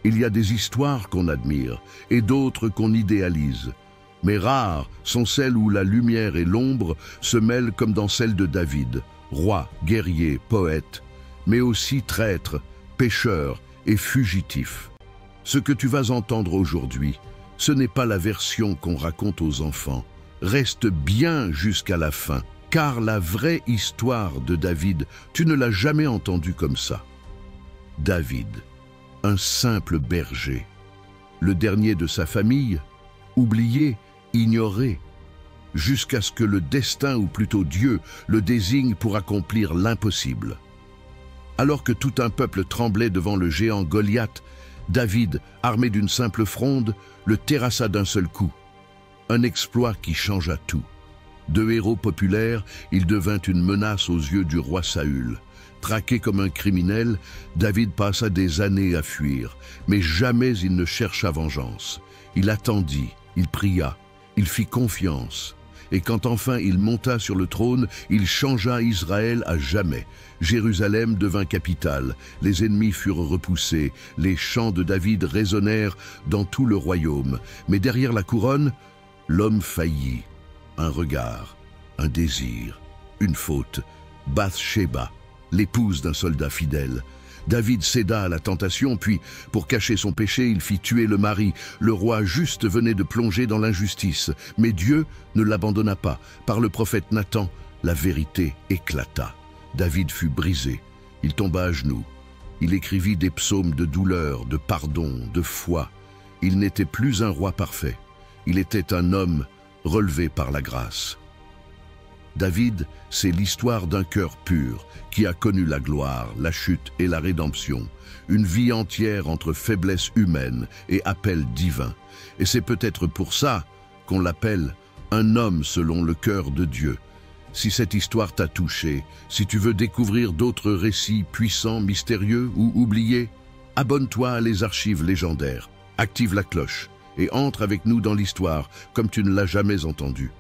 Il y a des histoires qu'on admire et d'autres qu'on idéalise. Mais rares sont celles où la lumière et l'ombre se mêlent comme dans celle de David, roi, guerrier, poète, mais aussi traître, pécheur et fugitif. Ce que tu vas entendre aujourd'hui, ce n'est pas la version qu'on raconte aux enfants. Reste bien jusqu'à la fin, car la vraie histoire de David, tu ne l'as jamais entendue comme ça. David, un simple berger, le dernier de sa famille, oublié, ignoré, jusqu'à ce que le destin, ou plutôt Dieu, le désigne pour accomplir l'impossible. Alors que tout un peuple tremblait devant le géant Goliath, David, armé d'une simple fronde, le terrassa d'un seul coup. Un exploit qui changea tout. De héros populaire, il devint une menace aux yeux du roi Saül. Traqué comme un criminel, David passa des années à fuir, mais jamais il ne chercha vengeance. Il attendit, il pria, il fit confiance. Et quand enfin il monta sur le trône, il changea Israël à jamais. Jérusalem devint capitale, les ennemis furent repoussés, les chants de David résonnèrent dans tout le royaume. Mais derrière la couronne, l'homme faillit. Un regard, un désir, une faute. Bathsheba, l'épouse d'un soldat fidèle. David céda à la tentation, puis, pour cacher son péché, il fit tuer le mari. Le roi juste venait de plonger dans l'injustice. Mais Dieu ne l'abandonna pas. Par le prophète Nathan, la vérité éclata. David fut brisé. Il tomba à genoux. Il écrivit des psaumes de douleur, de pardon, de foi. Il n'était plus un roi parfait. Il était un homme relevé par la grâce. David, c'est l'histoire d'un cœur pur qui a connu la gloire, la chute et la rédemption, une vie entière entre faiblesse humaine et appel divin. Et c'est peut-être pour ça qu'on l'appelle un homme selon le cœur de Dieu. Si cette histoire t'a touché, si tu veux découvrir d'autres récits puissants, mystérieux ou oubliés, abonne-toi à Les Archives légendaires, active la cloche et entre avec nous dans l'histoire comme tu ne l'as jamais entendu.